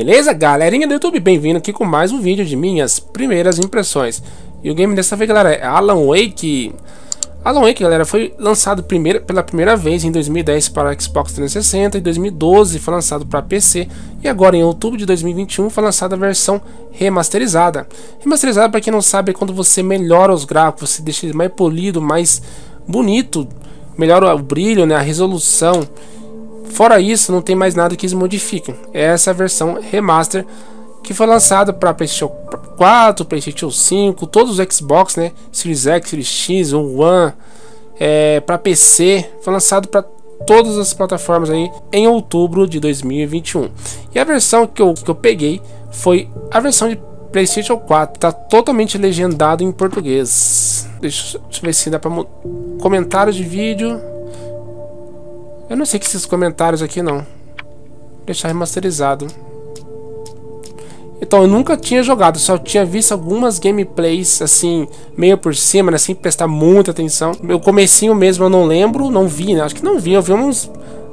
beleza, galerinha do YouTube? Bem-vindo aqui com mais um vídeo de minhas primeiras impressões. E o game dessa vez, galera, é Alan Wake. Alan Wake, galera, foi lançado pela primeira vez em 2010 para Xbox 360, em 2012 foi lançado para PC e agora em outubro de 2021 foi lançada a versão remasterizada. Remasterizada, para quem não sabe, é quando você melhora os gráficos, você deixa ele mais polido, mais bonito, melhora o brilho, né, a resolução. Fora isso, não tem mais nada que eles modifiquem. Essa é a versão remaster que foi lançada para PlayStation 4, PlayStation 5, todos os Xbox, né? Series X, Series X, One, para PC. Foi lançado para todas as plataformas aí em outubro de 2021. E a versão que eu peguei foi a versão de PlayStation 4. Tá totalmente legendado em português. Deixa eu ver se dá para comentários de vídeo. Eu não sei que esses comentários aqui não. Deixar remasterizado. Então eu nunca tinha jogado, só tinha visto algumas gameplays assim, meio por cima, né, sem prestar muita atenção. Meu comecinho mesmo eu não lembro, não vi, né? Acho que não vi, eu vi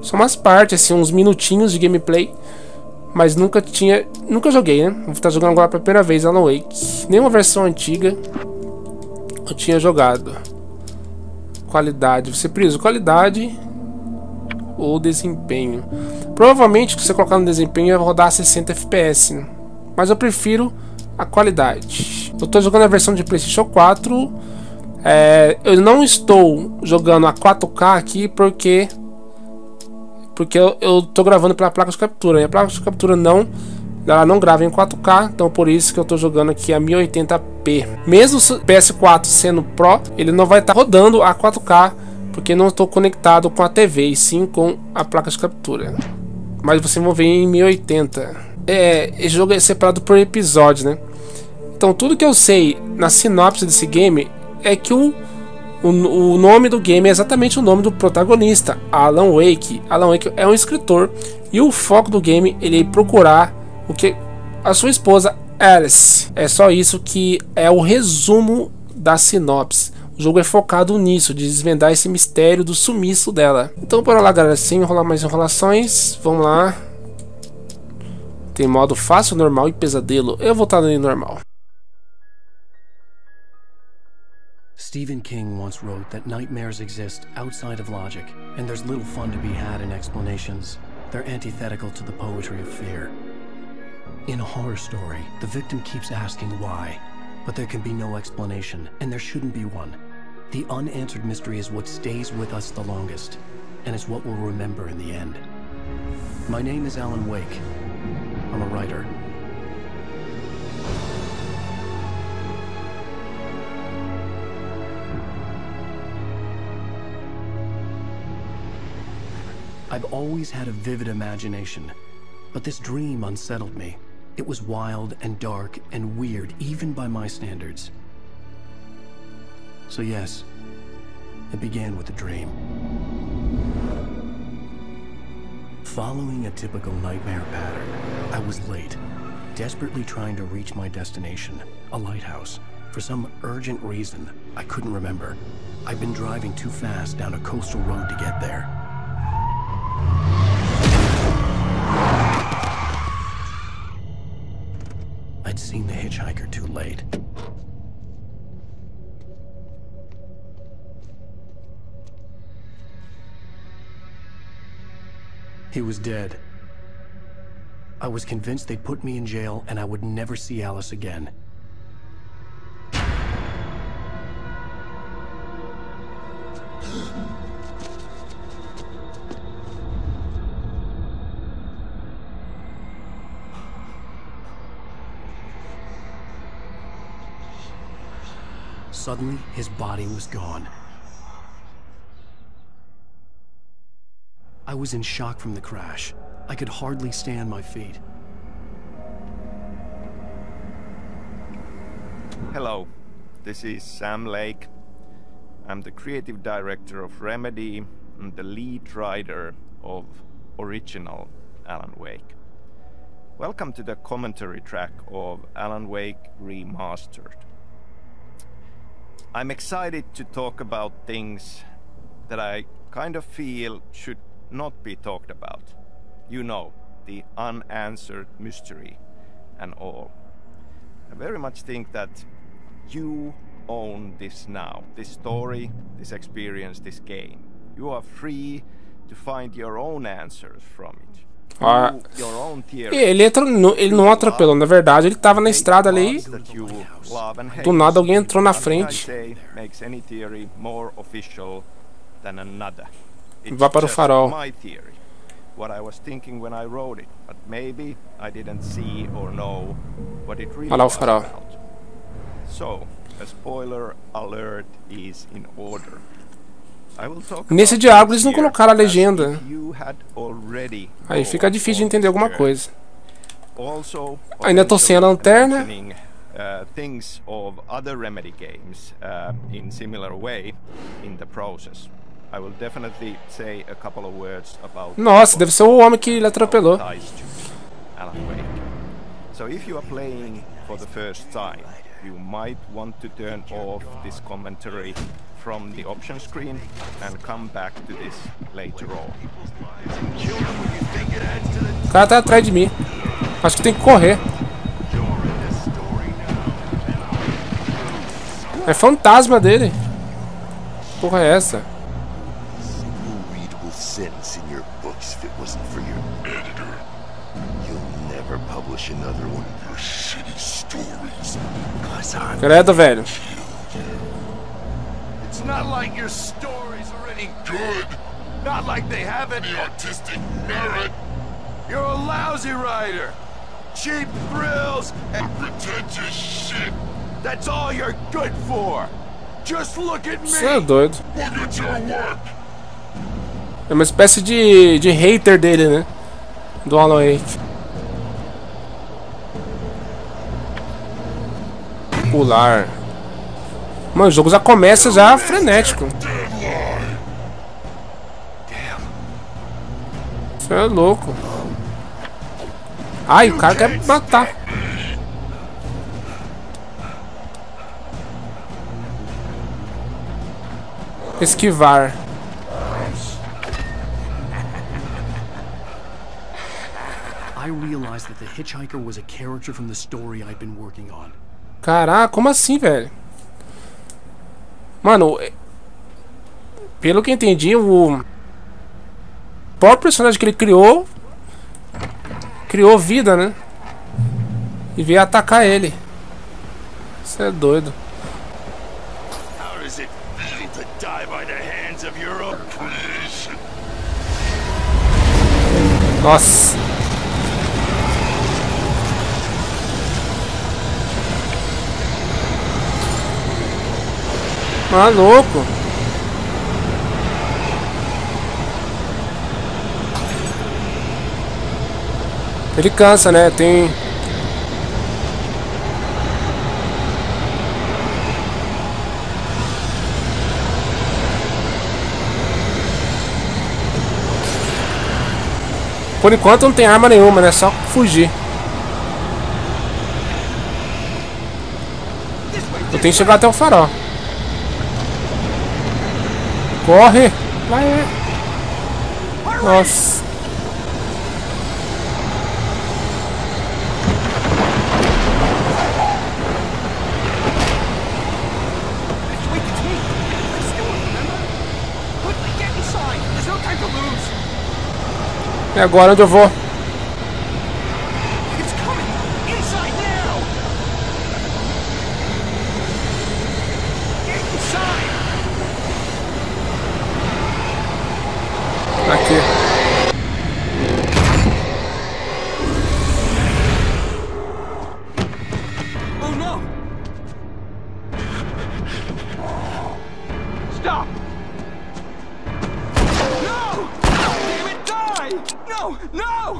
só umas partes assim, uns minutinhos de gameplay. Mas nunca joguei, né? Vou estar jogando agora pela primeira vez Alan Wake. Nenhuma versão antiga eu tinha jogado. Qualidade, você prioriza qualidade ou desempenho. Provavelmente se você colocar no desempenho vai rodar 60 FPS, né? Mas eu prefiro a qualidade. Eu estou jogando a versão de PlayStation 4. Eu não estou jogando a 4K aqui porque eu estou gravando pela placa de captura. E a placa de captura ela não grava em 4K, então por isso que eu estou jogando aqui a 1080p. Mesmo o PS4 sendo Pro, ele não vai estar rodando a 4K porque não estou conectado com a TV e sim com a placa de captura. Mas vocês vão ver em 1080. Esse jogo é separado por episódios, né? Então tudo que eu sei na sinopse desse game é que o nome do game é exatamente o nome do protagonista, Alan Wake. Alan Wake é um escritor e o foco do game ele é procurar o que a sua esposa Nsse. É só isso que é o resumo da sinopse. O jogo é focado nisso, de desvendar esse mistério do sumiço dela. Então bora lá, galera, sem enrolar mais enrolações, vamos lá. Tem modo fácil, normal e pesadelo. Eu vou estar no normal. Stephen King once wrote that nightmares exist outside of logic, and there's little fun to be had in explanations. They're antithetical to the poetry of fear. In a horror story, the victim keeps asking why, but there can be no explanation, and there shouldn't be one. The unanswered mystery is what stays with us the longest, and is what we'll remember in the end. My name is Alan Wake. I'm a writer. I've always had a vivid imagination, but this dream unsettled me. It was wild and dark and weird, even by my standards. So yes, it began with a dream. Following a typical nightmare pattern, I was late, desperately trying to reach my destination, a lighthouse. For some urgent reason, I couldn't remember. I'd been driving too fast down a coastal road to get there. I'd seen the hitchhiker too late. He was dead. I was convinced they'd put me in jail and I would never see Alice again. Suddenly, his body was gone. I was in shock from the crash. I could hardly stay on my feet. Hello, this is Sam Lake. I'm the creative director of Remedy and the lead writer of original Alan Wake. Welcome to the commentary track of Alan Wake Remastered. I'm excited to talk about things that I kind of feel should not be talked about. You know, the unanswered mystery and all. I very much think that you own this now, this story, this experience, this game. You are free to find your own answers from it. Your own theory. Ele não atropelou, na verdade ele tava na estrada ali. Do nada alguém entrou na frente. Vá para o farol. What I was thinking when I wrote it, but maybe I didn't see or know what it really was about. So, a spoiler alert is in order. I will talk Nesse diálogo eles não colocaram a legenda. Aí fica difícil de entender alguma coisa. Ainda tô sem a lanterna. Things of other Remedy games in similar way in the process. I will definitely say a couple of words about. Nossa, deve ser o homem que ele atropelou. Alan Wake. So if you are playing for the first time, you might want to turn off this commentary from the option screen and come back to this later on. O cara tá atrás de mim. Acho que tem que correr. É fantasma dele. Que porra é essa? Sentence in your books if it wasn't for your editor. You'll never publish another one of your shitty stories. Credo, velho. It's not like your stories are any good. Not like they have any artistic merit. You're a lousy writer. Cheap thrills and pretentious shit. That's all you're good for. Just look at me. Você é doido. Look at your work. É uma espécie de hater dele, né? Do Alan Wake. Pular. Mano, o jogo já começa já frenético. Você é louco. Ai, o cara quer matar. Esquivar. I realized that the hitchhiker was a character from the story I'd been working on. Caraca, como assim, velho? Mano, pelo que eu entendi, o próprio personagem que ele criou vida, né? E veio atacar ele. Isso é doido. How does it feel to die by the hands of your own creation? Nossa. Maluco. Ele cansa, né? Tem... Por enquanto não tem arma nenhuma, né? Só fugir. Eu tenho que chegar até o farol. Corre! Vai! Nossa! É agora onde eu vou. Aqui. Oh no! Stop! No! Damn it, die! No! No!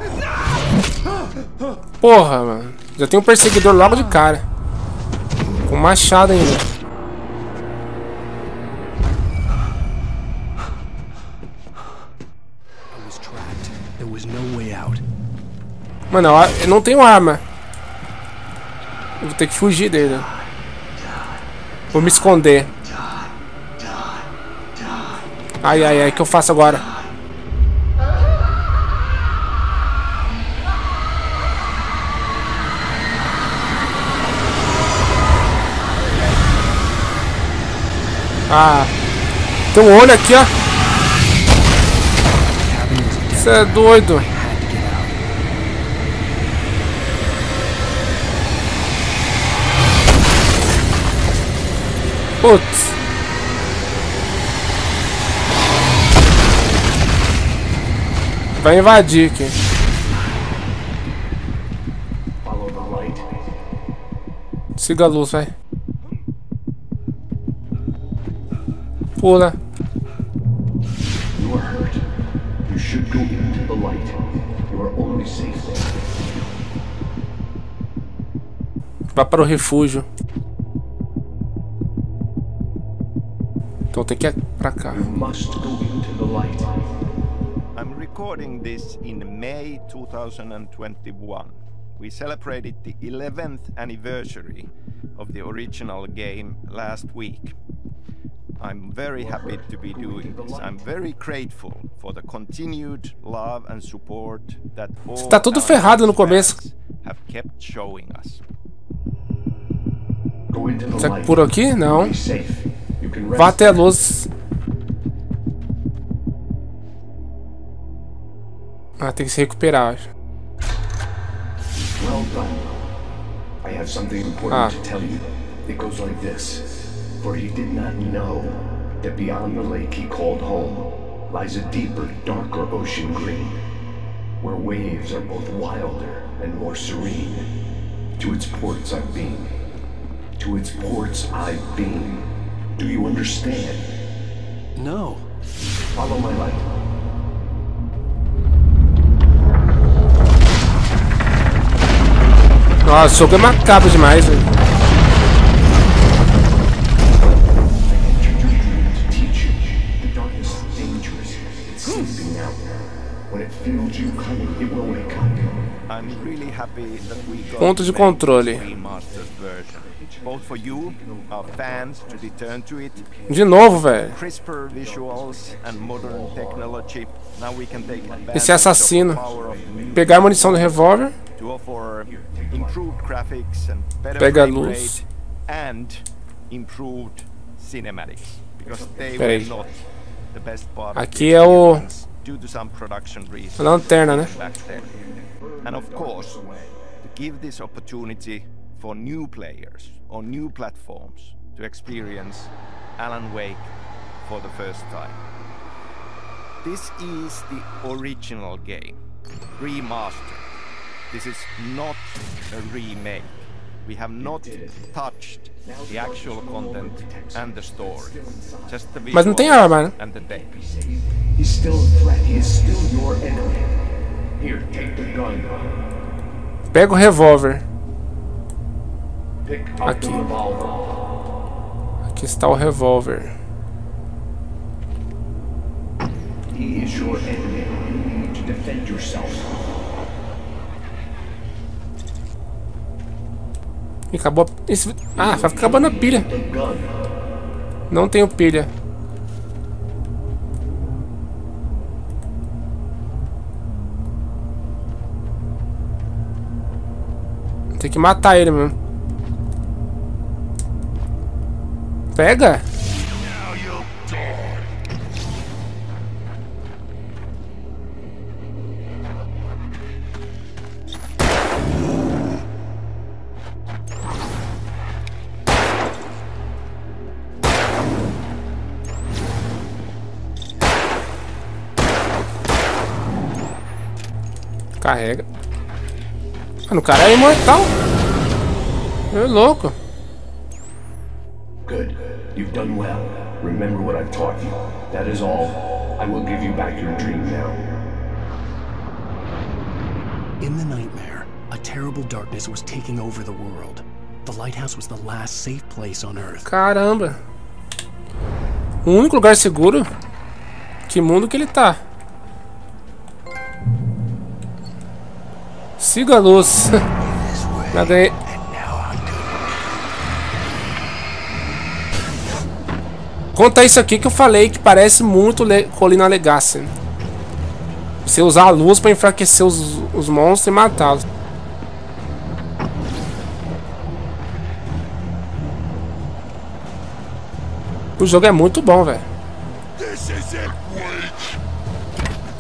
No! Porra, mano. Já tem um perseguidor logo de cara. Com machado ainda. Mano, eu não tenho arma. Eu vou ter que fugir dele. Vou me esconder. Ai, ai, ai, o que eu faço agora? Ah, tem um olho aqui, ó. Você é doido. Putz. Vai invadir aqui. Siga a luz, vai. Pula. You are hurt. You should go into the light. You are only safe there. Vá para o refúgio. Então tem que ir pra cá. You must go into the light. I'm recording this in May 2021. We celebrated the 11th anniversary of the original game last week. I'm very happy to be doing this. I'm very grateful for the continued love and support that all Tá tudo ferrado no começo. fans have kept showing us. Go into the Será que light. por aqui? Não. Be safe. You can rest Vá até a there. luz. Ah, tem que se recuperar, acho. Well done. I have something important to tell you. It goes like this. For he did not know that beyond the lake he called home lies a deeper, darker ocean green, where waves are both wilder and more serene. To its ports I've been. To its ports I've been. Do you understand? No. Follow my light. Nossa, o jogo é macabro demais, velho. I'm really happy that we got Ponto de to make controle. this remastered version. Both for you, our fans, to return to it. De novo, velho. Crisper visuals and modern technology. Now we can take advantage Esse assassino. of the power of new Pegar a munição do revólver. to offer improved graphics and better Pega a frame luz. rate and improved cinematics, because they Peraí. were not the best part of Aqui the é o- experience due to some production reasons. A lanterna, né? Back then. And of course, to give this opportunity for new players on new platforms to experience Alan Wake for the first time. This is the original game, remastered. This is not a remake. We have not touched the actual content and the story. Just the Mas não tem visuals arma, né? and the deck. He's still a threat. He is still your enemy. Here, take the gun. Pega o revólver. Pick up Aqui. the revolver. Aqui está o revólver. He is your enemy. You need to defend yourself. Ih, acabou. Esse... Ah, vai acabando a pilha. The gun. Não tenho pilha. Tem que matar ele mesmo. Pega! Now you'll die. Carrega. Mano, o cara é imortal. É louco. Good. You've done well. Remember what I've taught you. That is all. I will give you back your dream now. In the nightmare, a terrible darkness was taking over the world. The lighthouse was the last safe place on Earth. Caramba. O único lugar seguro? Que mundo que ele tá? Siga a luz. Já ganhei. Conta isso aqui que eu falei que parece muito Colina Legacy. Você usar a luz pra enfraquecer os monstros e matá-los. O jogo é muito bom, velho.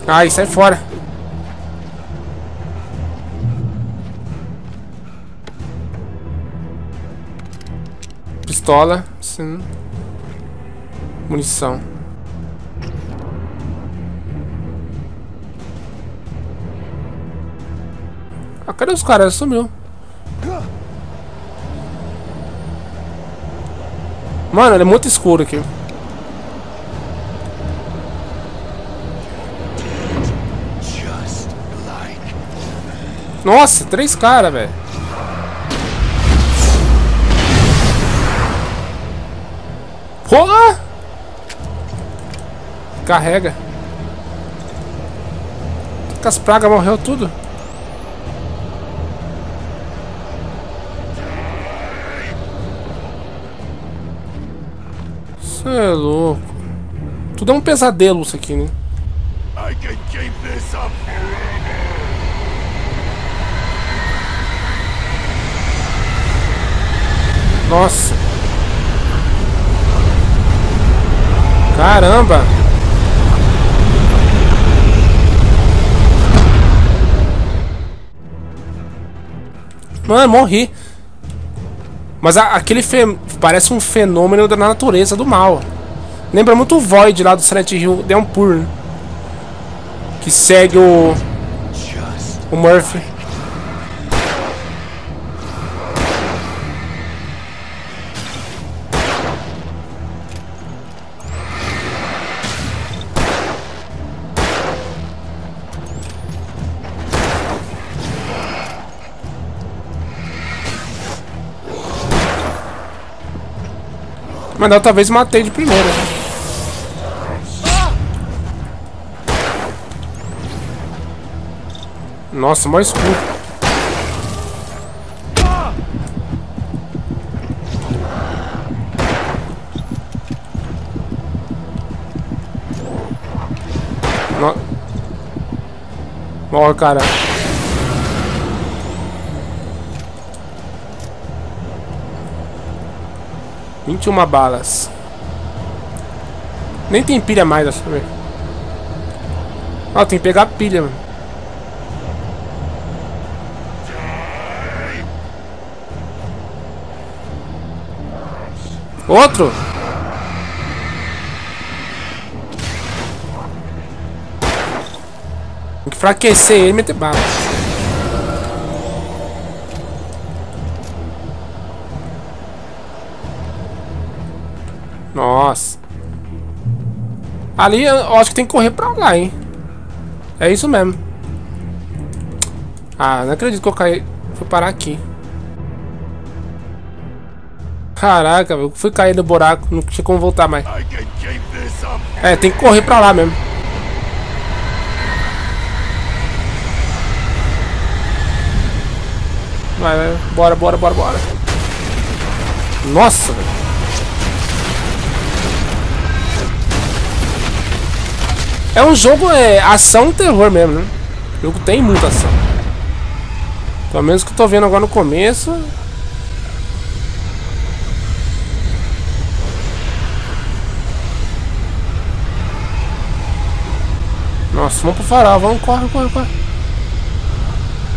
Ai, sai fora. Pistola. Sim. Munição. Ah, cadê os caras? Sumiu. Mano, ele é muito escuro aqui. Nossa, 3 caras, velho. Porra! Carrega. As pragas morreu tudo. Cê é louco. Tudo é um pesadelo isso aqui, né? Nossa. Caramba. Mano, morri. Mas aquele parece um fenômeno da natureza do mal. Lembra muito o Void lá do Silent Hill Downpour, né? Que segue o Murphy. Mas eu talvez matei de primeira. Nossa, mais escuro. Morre, cara. — 21 balas. Nem tem pilha mais, deixa eu ver. Ó, tem que pegar a pilha, mano. Outro? Tem que enfraquecer ele e meter bala. Nossa. Ali eu acho que tem que correr pra lá, hein. É isso mesmo. Ah, não acredito que eu caí. Fui parar aqui. Caraca, eu fui cair no buraco. Não tinha como voltar mais. É, tem que correr pra lá mesmo. Vai, bora, bora, bora, bora. Nossa, velho. É um jogo, ação e terror mesmo, né? O jogo tem muita ação. Pelo menos que eu tô vendo agora no começo. Nossa, vamos pro farol, vamos, corre, corre, corre.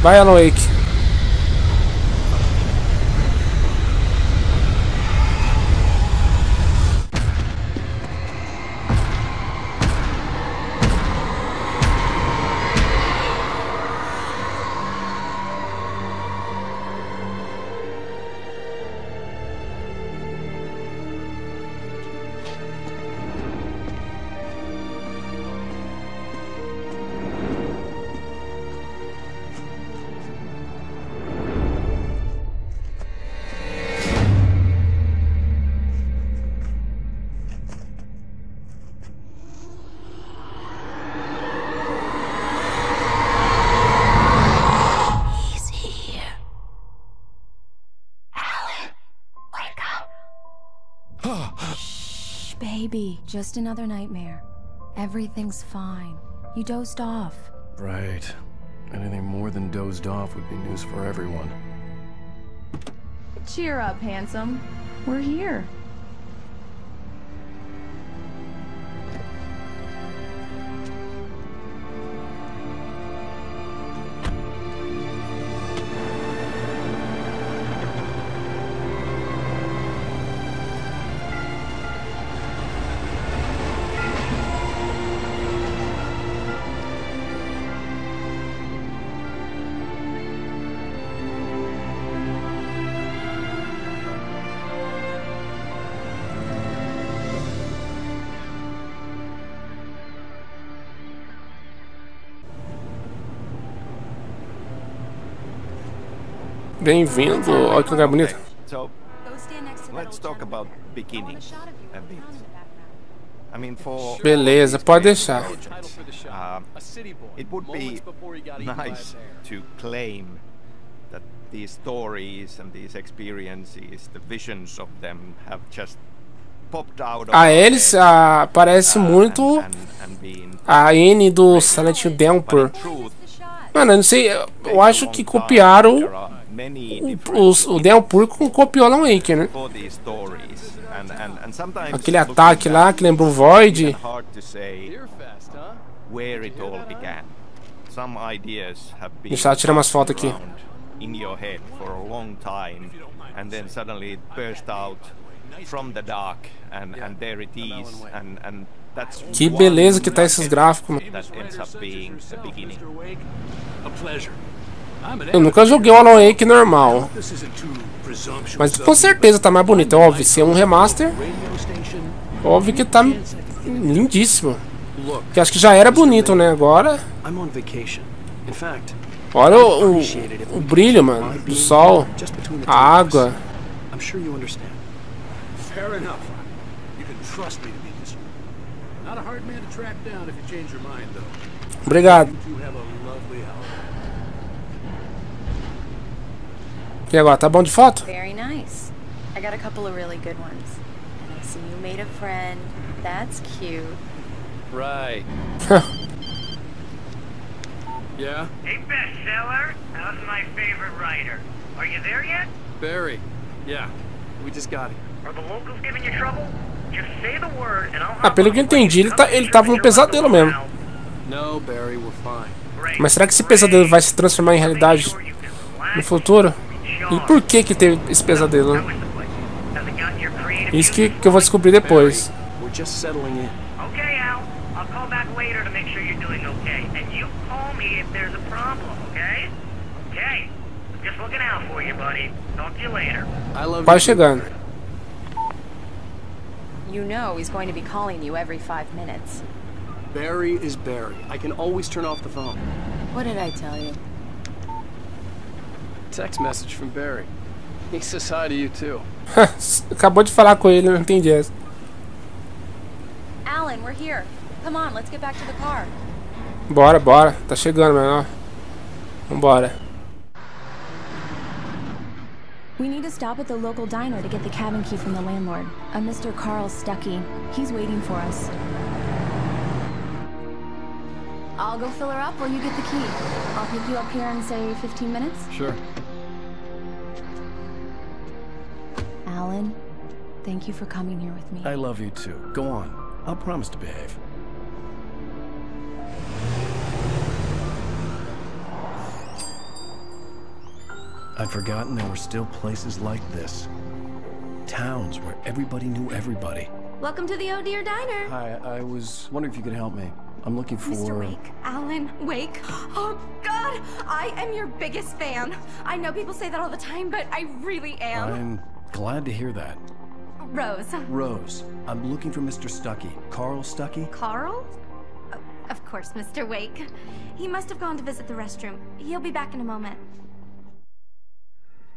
Vai, Alan Wake. Shh, baby. Just another nightmare. Everything's fine. You dozed off. Right. Anything more than dozed off would be news for everyone. Cheer up, handsome. We're here. Bem-vindo. Olha que lugar bonito. So, let's talk about beginnings a bit. I mean, for Beleza, pode deixar. It would be nice to claim that these stories and these experiences, the visions of them, have just popped out of A eles parece muito a N do Silent Hill Downpour. Mano, eu não sei, eu acho que copiaram o Downpour copiou Alan Wake, né? Aquele ataque lá que lembrou o Void. Deixa eu tirar umas fotos aqui. Que beleza que tá esses gráficos, mano. Eu nunca joguei o Alan Wake normal, mas com certeza tá mais bonito. É óbvio, se é um remaster, óbvio que tá lindíssimo. Que acho que já era bonito, né? Agora, olha o brilho, mano, do sol, a água. Obrigado. E agora, tá bom de foto? Very nice. I got a couple of really good ones. And I see you made a friend. That's cute. Right. Yeah? Hey, bestseller. How's my favorite writer? Are you there yet? Barry. Yeah. We just got here. Are the locals giving you trouble? Just say the word and I'll Ah, pelo que eu entendi, ele tava num pesadelo mesmo. No, Barry, we're fine. Mas será que esse pesadelo vai se transformar em realidade no futuro? E por que que teve esse pesadelo? Isso que eu vou descobrir depois. We're just settling in. Okay, Al. I'll call back later to make sure you're doing okay. And you call me if there's a problem, okay? Okay. Just looking out for you, buddy. Talk to you later. I love Vai you. chegando. You know he's going to be calling you every 5 minutes. Barry is Barry. I can always turn off the phone. What did I tell you? Text message from Barry. He says hi to you too. Acabou de falar com ele, eu não entendi essa. Alan, we're here. Come on, let's get back to the car. Bora, bora. Tá chegando, mano. Vambora. We need to stop at the local diner to get the cabin key from the landlord, a Mr. Carl Stuckey. He's waiting for us. I'll go fill her up while you get the key. I'll pick you up here in, say, 15 minutes? Sure. Alan, thank you for coming here with me. I love you too. Go on. I'll promise to behave. I'd forgotten there were still places like this. Towns where everybody knew everybody. Welcome to the Oh Dear Diner. Hi, I was wondering if you could help me. I'm looking for... Mr. Wake. Alan Wake. Oh, God! I am your biggest fan. I know people say that all the time, but I really am. I'm glad to hear that. Rose. Rose, I'm looking for Mr. Stuckey. Carl Stuckey? Carl? Of course, Mr. Wake. He must have gone to visit the restroom. He'll be back in a moment.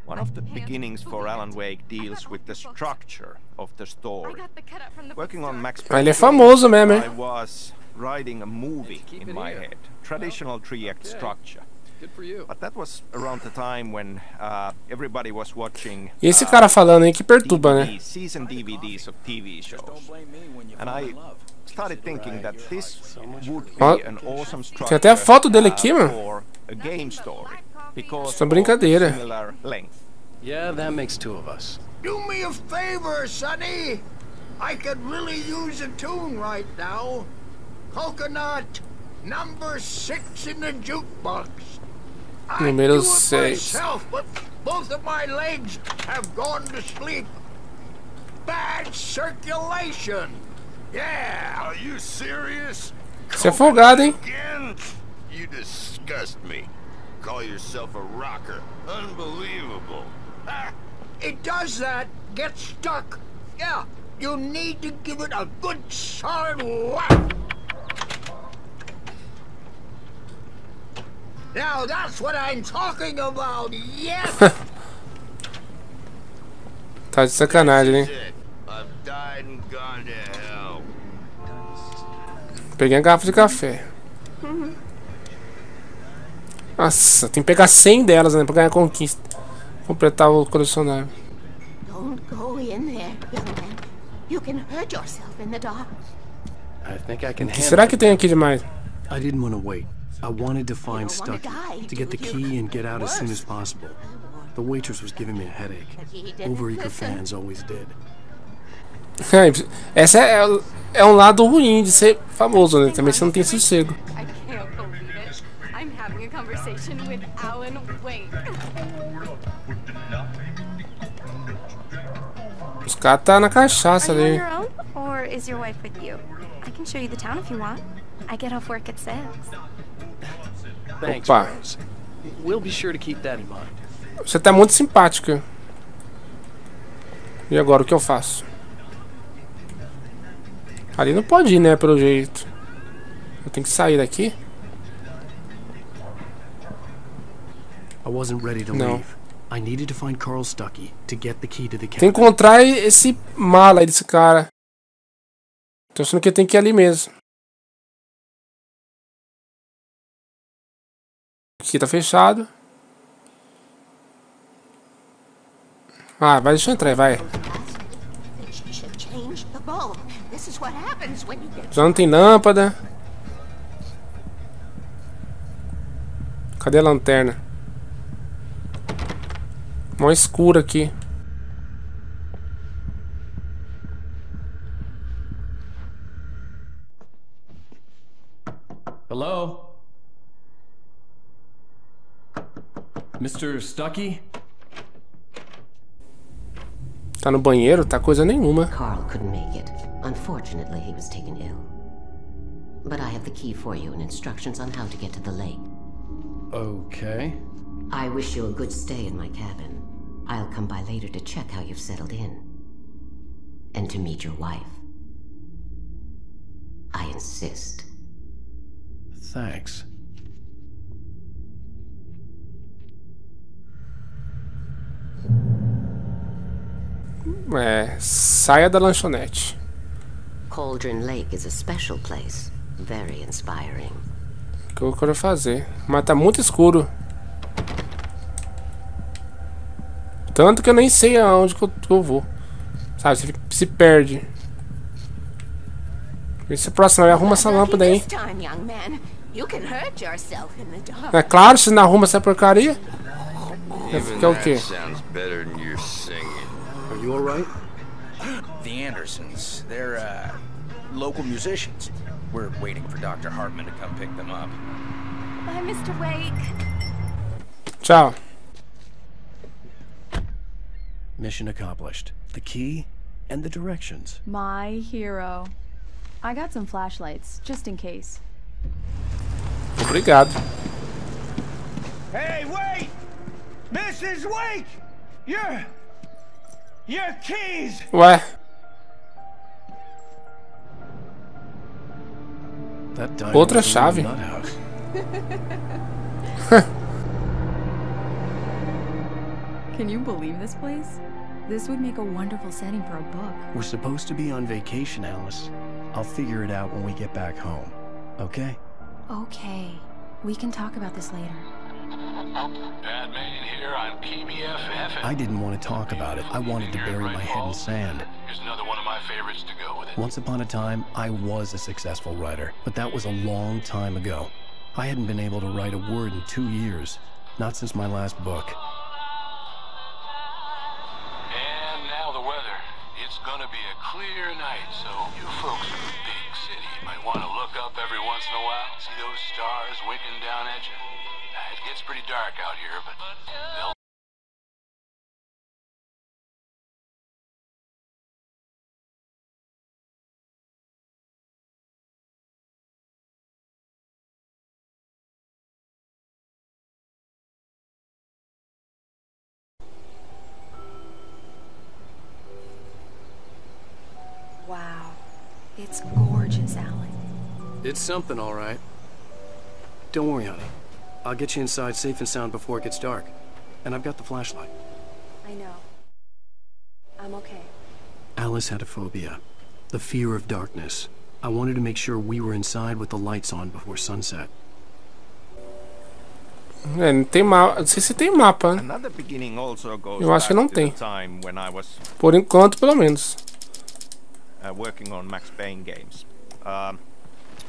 One of the beginnings for Alan Wake deals with the structure of the story. Working on Max Ele é famoso mesmo, hein? I was writing a movie in my head, traditional 3-act structure. Good for you. But that was around the time when everybody was watching E esse cara falando aí que perturba, né? DVDs, season DVDs of TV shows. And I started thinking that this would Ó, be an awesome structure tem até a foto dele aqui, mano. for a game story because Isso é brincadeira. of similar length. Yeah, that makes 2 of us. Do me a favor, Sonny. I could really use a tune right now. Coconut, number 6 in the jukebox. I'd Número do it 6. myself, but both of my legs have gone to sleep. Bad circulation. Yeah. Are you serious? Você é folgado, hein? Again? You disgust me. Call yourself a rocker. Unbelievable. It does that. Get stuck. Yeah. You need to give it a good solid whack. Now that's what I'm talking about. Yes. Tá de sacanagem, hein? Peguei a garrafa de café. Nossa, tem que pegar 100 delas, né? Pra ganhar a conquista. Completar o colecionável. Don't go in there, young man. You can hurt yourself in the dark. I think I can O que handle será que it. tem aqui demais? I didn't want to wait. I wanted to find don't wanna Stucky, die, to get the do you? key and get out as soon Worse. as possible. The waitress was giving me a headache. He didn't Overeager listen. fans always did. Essa é um lado ruim de ser famoso, né? Também você não tem sossego. I can't believe it. I'm having a conversation with Alan Wake. Os caras tá na cachaça Are you on ali. your own, or is your wife with you? I can show you the town if you want. I get off work at 6. Thanks, Opa. Rose. We'll be sure to keep that in mind. Você tá muito simpática. E agora o que eu faço? Ali não pode ir, né? Pelo jeito. Eu tenho que sair daqui? I wasn't ready to No. leave. I needed to find Carl Stucky to get the key to the Tem que cabin. encontrar esse mala aí desse cara. Tô achando que tem que ir ali mesmo. Aqui tá fechado. Ah, vai, deixa eu entrar, vai. She should change the bulb. This is what happens when you get Já não tem lâmpada. Cadê a lanterna? Mó escuro aqui. Hello? Mr. Stucky? Tá no banheiro? Tá coisa nenhuma. Carl couldn't make it. Unfortunately, he was taken ill. But I have the key for you and instructions on how to get to the lake. Okay. I wish you a good stay in my cabin. I'll come by later to check how you've settled in. And to meet your wife. I insist. Thanks. É, saia da lanchonete. Cauldron Lake is a special place. Very inspiring. O que eu quero fazer? Mas tá muito escuro. Tanto que eu nem sei aonde que eu vou. Sabe, você se perde. Vê se a próxima vez arruma essa lâmpada aí. this time, young man. You can hurt yourself in the dark. É claro, se não arruma essa porcaria. Vai ficar o quê? Sounds better than your singing. Are you alright? The Andersons. They're, local musicians. We're waiting for Dr. Hartman to come pick them up. Bye, Mr. Wake. Tchau. Mission accomplished. The key and the directions. My hero. I got some flashlights, just in case. Obrigado. Hey, wait! Mrs. Wake! Your keys! Ué, That diamond outra was a little chave. nut house. Can you believe this place? This would make a wonderful setting for a book. We're supposed to be on vacation, Alice. I'll figure it out when we get back home. Okay? Okay, we can talk about this later. Bad man here on PBFF. I didn't want to talk about it. I wanted to bury my head in sand. Here's another one of my favorites to go with it. Once upon a time, I was a successful writer, but that was a long time ago. I hadn't been able to write a word in 2 years. Not since my last book. And now the weather. It's gonna be a clear night, so you folks in the big city might want to look up every once in a while. See those stars winking down at you? It gets pretty dark out here, but they'll... Wow, it's gorgeous, Alan. It's something, all right. Don't worry, honey. I'll get you inside safe and sound before it gets dark. And I've got the flashlight. I know. I'm okay. Alice had a phobia, the fear of darkness. I wanted to make sure we were inside with the lights on before sunset. É, não tem mapa. Não sei se tem mapa, né? Another beginning also goes Eu acho que não back to the tem. time when I was Por enquanto, pelo menos. working on Max Payne games.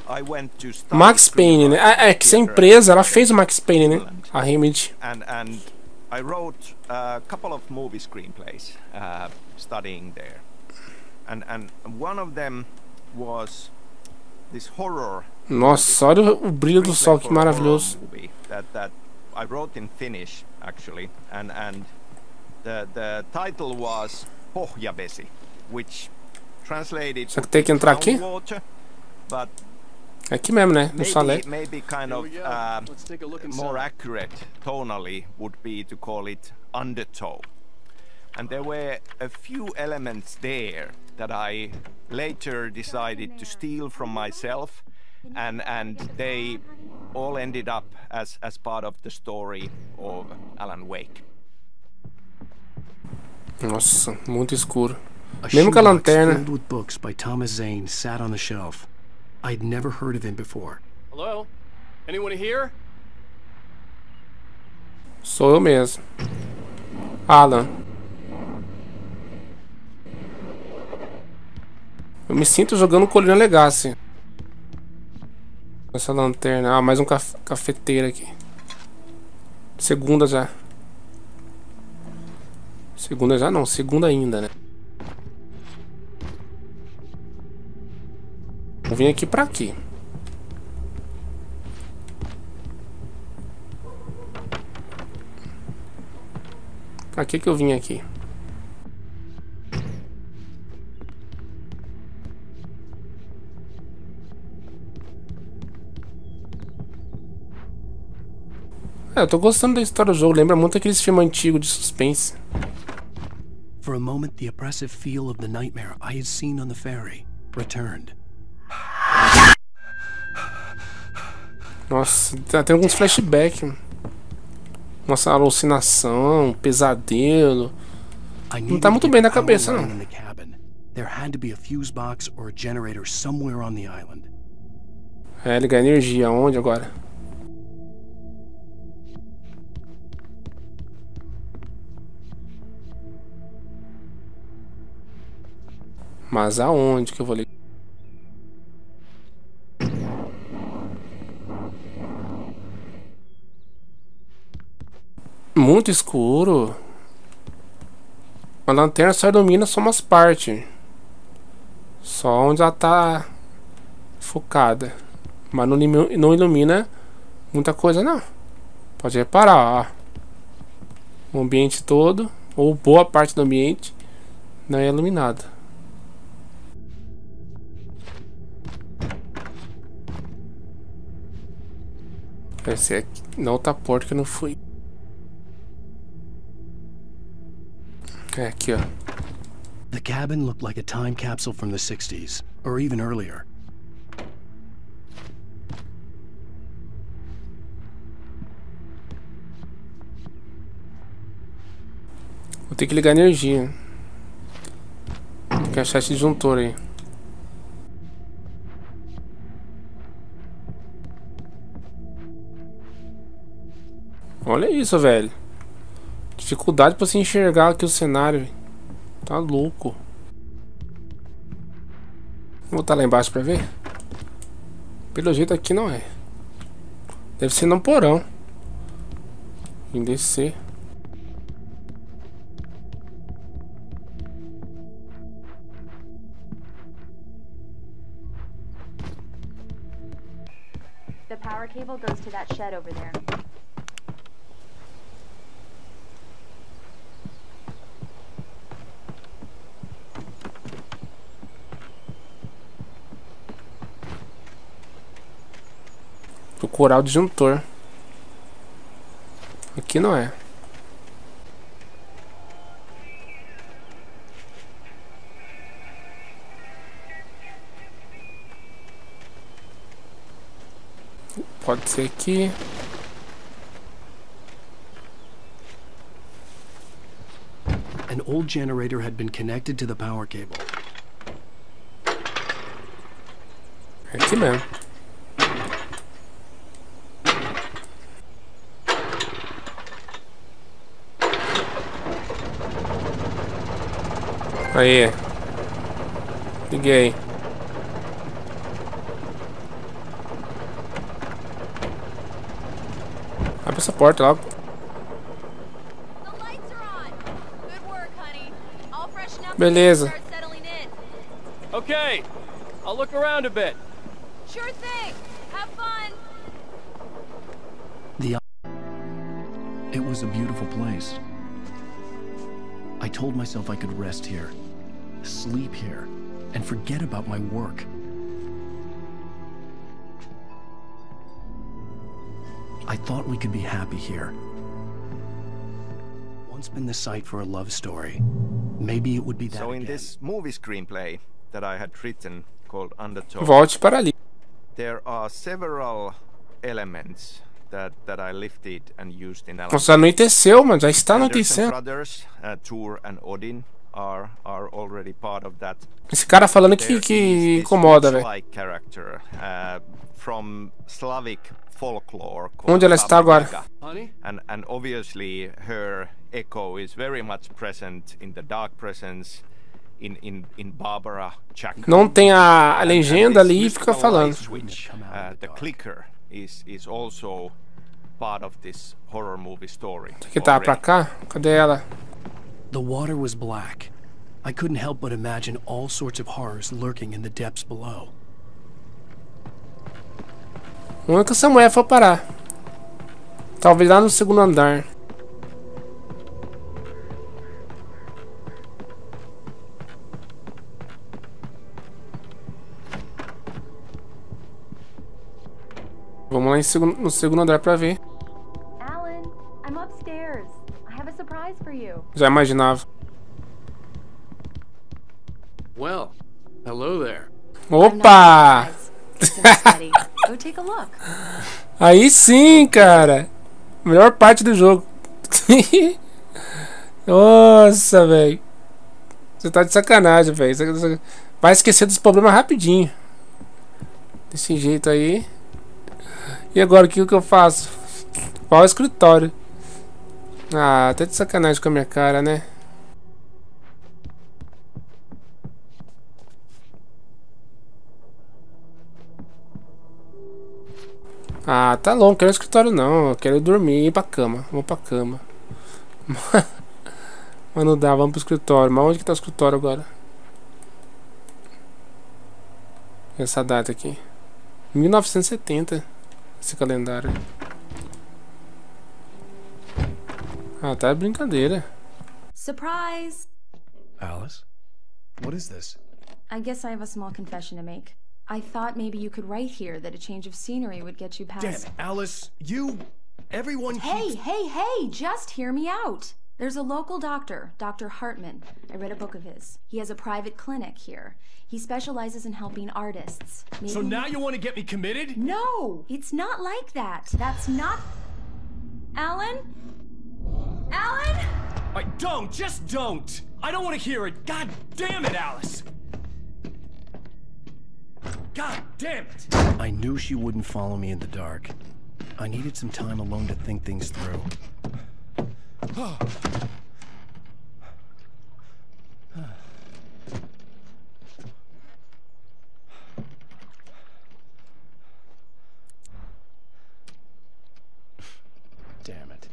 I went to study Max Payne, né? É que essa empresa, ela fez o Max Payne, né? A Remedy. And I wrote a couple of movie screenplays studying there. And one of them was this horror. Nossa, olha o brilho do sol, que maravilhoso. That I wrote in Finnish actually, and the title was Pohjavesi, which translated Será que tem que entrar aqui? water, but É aqui mesmo, né? No salé. maybe kind of more accurate tonally would be to call it undertow. And there were a few elements there that I later decided to steal from myself, and they all ended up as part of the story of Alan Wake. Nossa, muito escuro. A Mesmo com a shoebox lanterna. filled with books by Thomas Zane sat on the shelf. I'd never heard of him before. Hello? Anyone here? Sou eu mesmo. Alan. Eu me sinto jogando Colina Legacy. Essa lanterna. Ah, mais um cafeteiro aqui. Segunda já. Segunda já não, segunda ainda, né? Vou vir aqui pra quê? Pra que eu vim aqui? É, eu tô gostando da história do jogo. Lembra muito aqueles filmes antigos de suspense. For a moment, the oppressive feel of the nightmare I had seen on the ferry returned. Nossa, tem alguns flashbacks. Nossa, alucinação, pesadelo. Não tá muito bem na cabeça, não. There had to be a fuse box or a generator somewhere on the island. É, ligar energia. Onde agora? Mas aonde que eu vou ligar? Muito escuro. A lanterna só ilumina só umas partes. Só onde ela tá focada. Mas não ilumina muita coisa, não. Pode reparar, ó. O ambiente todo, ou boa parte do ambiente, não é iluminado. Deve ser aqui, na outra porta que eu não fui. É aqui, ó. The cabin looked like a time capsule from the 60s, or even earlier. Vou ter que ligar a energia. Tem que achar esse disjuntor aí. Olha isso, velho. Dificuldade pra se enxergar aqui o cenário. Tá louco. Vou botar lá embaixo pra ver. Pelo jeito aqui não é. Deve ser no porão. Vim descer. The power cable goes to that shed over there. Procurar o disjuntor. Aqui não é. Pode ser aqui. An old generator had been connected to the power cable. É aqui mesmo. Aí. Liguei. Abre essa porta logo. Beleza. Okay, I'll look around a bit. Sure thing. Have fun. It was a beautiful place. I told myself I could rest here, sleep here, and forget about my work. I thought we could be happy here. Once been the site for a love story. Maybe it would be that So in again. this movie screenplay that I had written called Undertow, Volte para ali. there are several elements that I lifted and used in Alan Nossa, anoiteceu, mano. Já está Anderson anoitecendo. Brothers, Tour and Odin are already part of that. Esse cara falando There que is this incomoda, velho. witch-like character from Slavic folklore called Onde ela está agora? Honey? and obviously her echo is very much present in the Dark Presence, in Barbara Jackson. Não tem a legenda ali e fica falando. Switch, the clicker is also part of this horror movie story. Que tá pra cá? Cadê ela? The water was black. I couldn't help but imagine all sorts of horrors lurking in the depths below. Onde que essa mulher foi parar? Talvez lá no segundo andar. Vamos lá no segundo andar pra ver. Alan, I'm upstairs. I have a surprise for you. Já imaginava. Well, hello there. Opa! Go take a look. Aí sim, cara. Melhor parte do jogo. Nossa, velho. Você tá de sacanagem, velho. Vai esquecer dos problemas rapidinho. Desse jeito aí. E agora, o que eu faço? Qual é o escritório? Ah, tá de sacanagem com a minha cara, né? Ah, tá longo, não quero escritório não. Eu quero dormir e ir pra cama. Vamos pra cama. Mas não dá, vamos pro escritório. Mas onde que tá o escritório agora? Essa data aqui. 1970. Esse calendário. Ah, tá brincadeira. Surprise! Alice? What is this? I guess I have a small confession to make. I thought maybe you could write here that a change of scenery would get you past... Damn it, Alice, everyone keeps... Hey, just hear me out. There's a local doctor, Dr. Hartman. I read a book of his. He has a private clinic here. He specializes in helping artists. Maybe... So now you want to get me committed? No, it's not like that. That's not... Alan? Alan? Just don't! I don't want to hear it! God damn it, Alice! God damn it! I knew she wouldn't follow me in the dark. I needed some time alone to think things through. Damn it.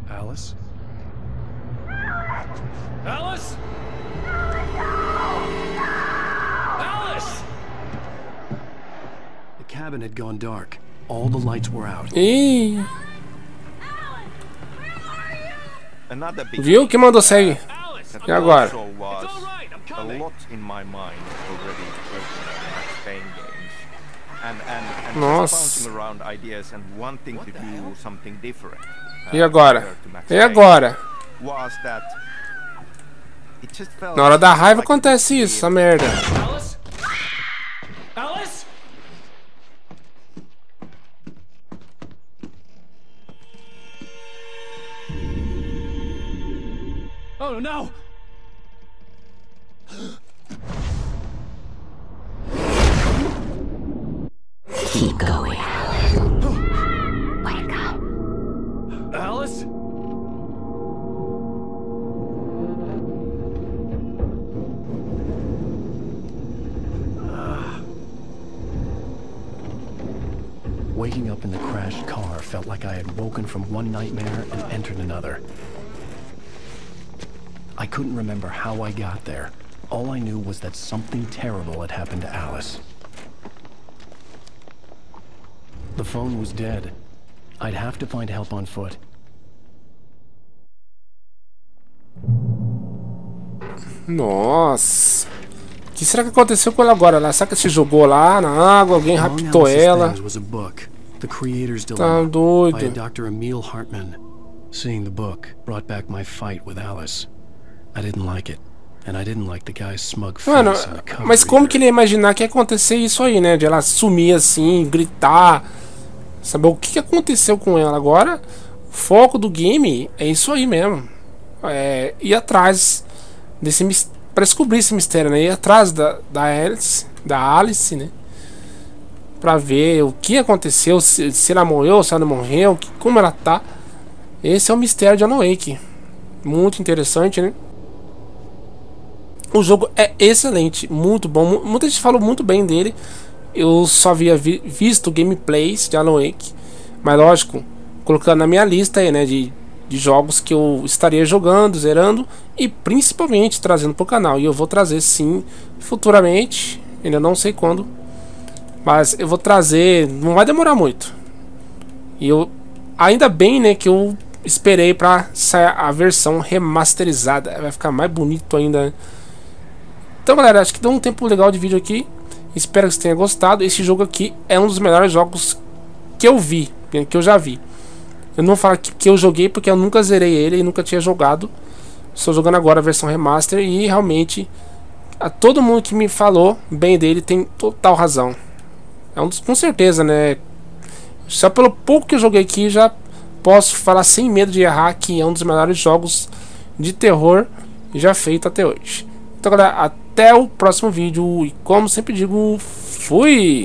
Alice? Alice? Alice! The cabin had gone dark. All the lights were out. Ih, Another big viu que mandou segue? E agora? also was a lot in my mind already working on Max-Payne games and Nossa. just bouncing around ideas and wanting to do something different. E agora? compared to Max E Payne, agora? was that it just felt Na hora da raiva like a acontece big isso, essa merda. Alice? Alice? Oh no! Keep going. Wake up. Alice? Waking up in the crashed car felt like I had woken from one nightmare and entered another. I couldn't remember how I got there. All I knew was that something terrible had happened to Alice. The phone was dead. I'd have to find help on foot. Nossa. O que será que aconteceu com ela agora? Será que se jogou lá na água? Alguém raptou ela? Tá doido. By Dr. Emil Hartman. Seeing the book brought back my fight with Alice. I didn't like it. And I didn't like the guy's smug face Mano, on the cover. mas como que ele ia imaginar que ia acontecer isso aí, né? De ela sumir assim, gritar. Saber o que aconteceu com ela. Agora, o foco do game é isso aí mesmo. É ir atrás desse mistério. Pra descobrir esse mistério, né? Ir atrás da Alice, né? Pra ver o que aconteceu, se ela morreu, se ela não morreu, como ela tá. Esse é o mistério de Alan Wake. Muito interessante, né? O jogo é excelente, muito bom. Muita gente falou muito bem dele. Eu só havia visto gameplays de Alan Wake, mas lógico, colocando na minha lista aí, né? De jogos que eu estaria jogando, zerando e principalmente trazendo pro canal. E eu vou trazer sim futuramente, ainda não sei quando, mas eu vou trazer, não vai demorar muito. E eu ainda bem, né, que eu esperei pra sair a versão remasterizada, vai ficar mais bonito ainda. Então galera, acho que deu um tempo legal de vídeo aqui. Espero que você tenha gostado. Esse jogo aqui é um dos melhores jogos que eu vi, que eu já vi. Eu não vou falar que eu joguei porque eu nunca zerei ele e nunca tinha jogado. Estou jogando agora a versão remaster e realmente todo mundo que me falou bem dele tem total razão. É um dos, com certeza, né? Só pelo pouco que eu joguei aqui já posso falar sem medo de errar que é um dos melhores jogos de terror já feito até hoje. Então galera, até o próximo vídeo e como sempre digo, fui!